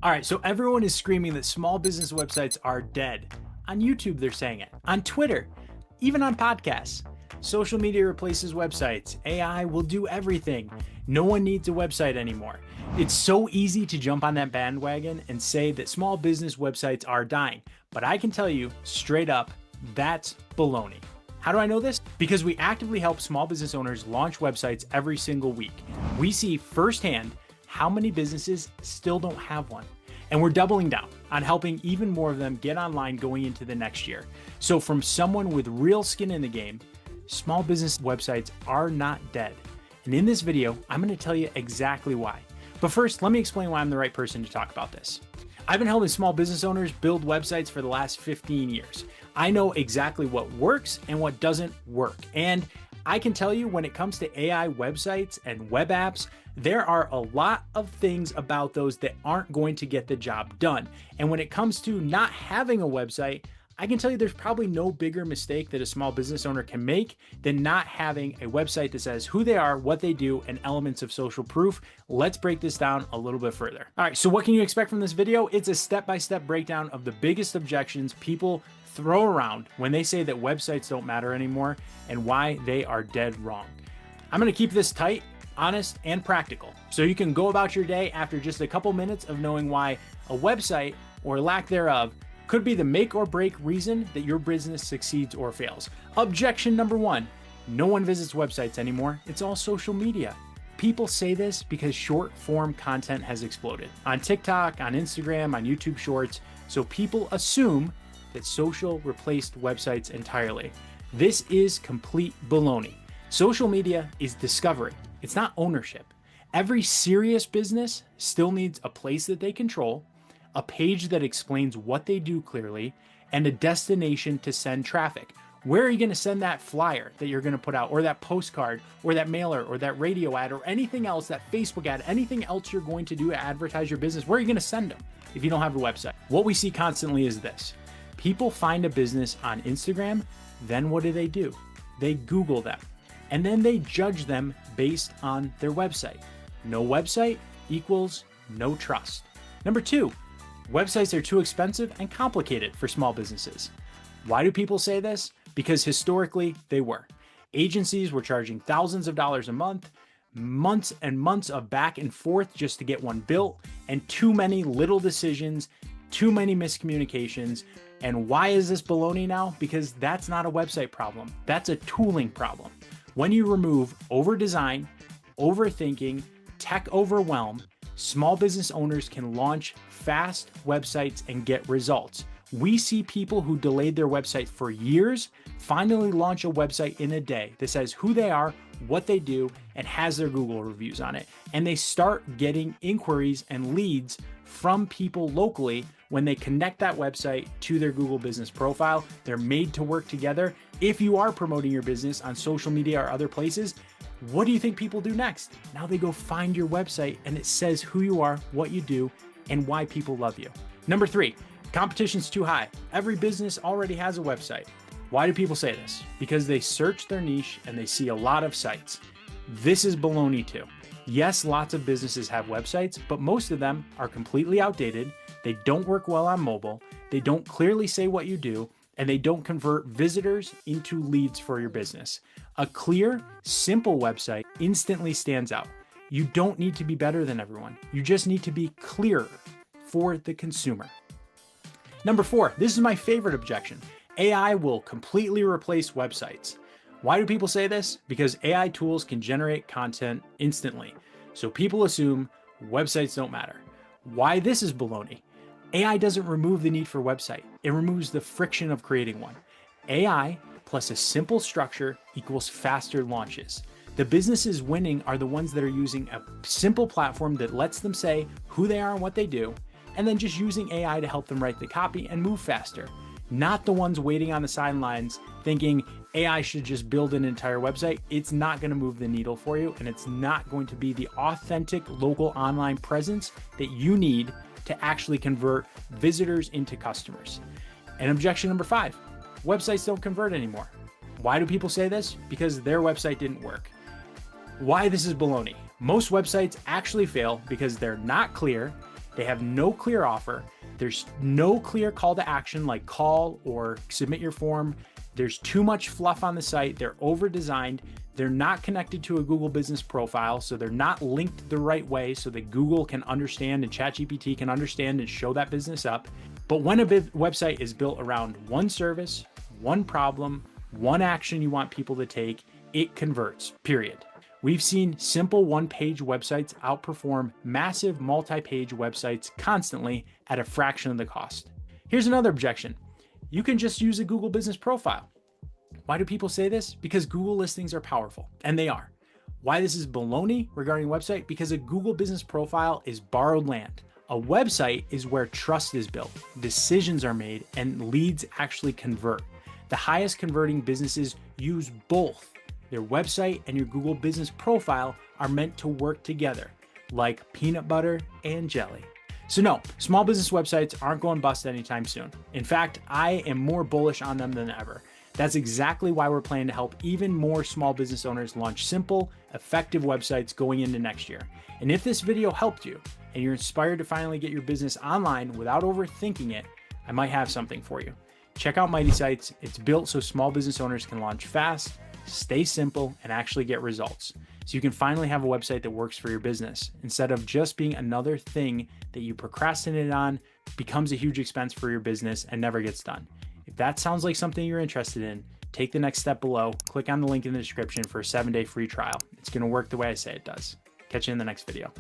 All right, so everyone is screaming that small business websites are dead. On YouTube, they're saying it. On Twitter, even on podcasts. Social media replaces websites. AI will do everything. No one needs a website anymore. It's so easy to jump on that bandwagon and say that small business websites are dying. But I can tell you straight up, that's baloney. How do I know this? Because we actively help small business owners launch websites every single week. We see firsthand how many businesses still don't have one. And we're doubling down on helping even more of them get online going into the next year. So from someone with real skin in the game, small business websites are not dead. And in this video, I'm going to tell you exactly why. But first, let me explain why I'm the right person to talk about this. I've been helping small business owners build websites for the last 15 years. I know exactly what works and what doesn't work. And I can tell you when it comes to AI websites and web apps, there are a lot of things about those that aren't going to get the job done. And when it comes to not having a website, I can tell you there's probably no bigger mistake that a small business owner can make than not having a website that says who they are, what they do, and elements of social proof. Let's break this down a little bit further. All right, so what can you expect from this video? It's a step-by-step breakdown of the biggest objections people throw around when they say that websites don't matter anymore and why they are dead wrong. I'm gonna keep this tight, honest, and practical, so you can go about your day after just a couple minutes of knowing why a website, or lack thereof, could be the make or break reason that your business succeeds or fails. Objection number one, no one visits websites anymore. It's all social media. People say this because short form content has exploded on TikTok, on Instagram, on YouTube Shorts. So people assume that social replaced websites entirely. This is complete baloney. Social media is discovery. It's not ownership. Every serious business still needs a place that they control, a page that explains what they do clearly, and a destination to send traffic. Where are you going to send that flyer that you're going to put out, or that postcard, or that mailer, or that radio ad, or anything else, that Facebook ad, anything else you're going to do to advertise your business? Where are you going to send them if you don't have a website? What we see constantly is this. People find a business on Instagram, then what do? They Google them, and then they judge them based on their website. No website equals no trust. Number two, websites are too expensive and complicated for small businesses. Why do people say this? Because historically they were. Agencies were charging thousands of dollars a month, months and months of back and forth just to get one built, and too many little decisions, too many miscommunications. And why is this baloney now? Because that's not a website problem. That's a tooling problem. When you remove over-design, overthinking, tech overwhelm, small business owners can launch fast websites and get results. We see people who delayed their website for years finally launch a website in a day that says who they are, what they do, and has their Google reviews on it. And they start getting inquiries and leads from people locally when they connect that website to their Google business profile. They're made to work together. If you are promoting your business on social media or other places, what do you think people do next? Now they go find your website and it says who you are, what you do, and why people love you. Number three, competition's too high. Every business already has a website. Why do people say this? Because they search their niche and they see a lot of sites. This is baloney too. Yes, lots of businesses have websites, but most of them are completely outdated. They don't work well on mobile. They don't clearly say what you do, and they don't convert visitors into leads for your business. A clear, simple website instantly stands out. You don't need to be better than everyone. You just need to be clearer for the consumer. Number four, this is my favorite objection. AI will completely replace websites. Why do people say this? Because AI tools can generate content instantly. So people assume websites don't matter. Why this is baloney? AI doesn't remove the need for a website. It removes the friction of creating one. AI plus a simple structure equals faster launches. The businesses winning are the ones that are using a simple platform that lets them say who they are and what they do, and then just using AI to help them write the copy and move faster. Not the ones waiting on the sidelines thinking AI should just build an entire website. It's not going to move the needle for you, and it's not going to be the authentic local online presence that you need to actually convert visitors into customers. And objection number five, websites don't convert anymore. Why do people say this? Because their website didn't work. Why this is baloney. Most websites actually fail because they're not clear, They have no clear offer. There's no clear call to action like call or submit your form. There's too much fluff on the site. They're over-designed. They're not connected to a Google business profile, so they're not linked the right way so that Google can understand and ChatGPT can understand and show that business up. But when a website is built around one service, one problem, one action you want people to take, it converts, period. We've seen simple one-page websites outperform massive multi-page websites constantly at a fraction of the cost. Here's another objection. You can just use a Google business profile. Why do people say this? Because Google listings are powerful, and they are. Why this is baloney regarding a website? Because a Google business profile is borrowed land. A website is where trust is built, decisions are made, and leads actually convert. The highest converting businesses use both. Their website and your Google business profile are meant to work together, like peanut butter and jelly. So no, small business websites aren't going bust anytime soon. In fact, I am more bullish on them than ever. That's exactly why we're planning to help even more small business owners launch simple, effective websites going into next year. And if this video helped you and you're inspired to finally get your business online without overthinking it, I might have something for you. Check out Mighty Sites. It's built so small business owners can launch fast, stay simple, and actually get results. So you can finally have a website that works for your business instead of just being another thing that you procrastinated on, becomes a huge expense for your business, and never gets done. If that sounds like something you're interested in, take the next step below, click on the link in the description for a 7-day free trial. It's going to work the way I say it does. Catch you in the next video.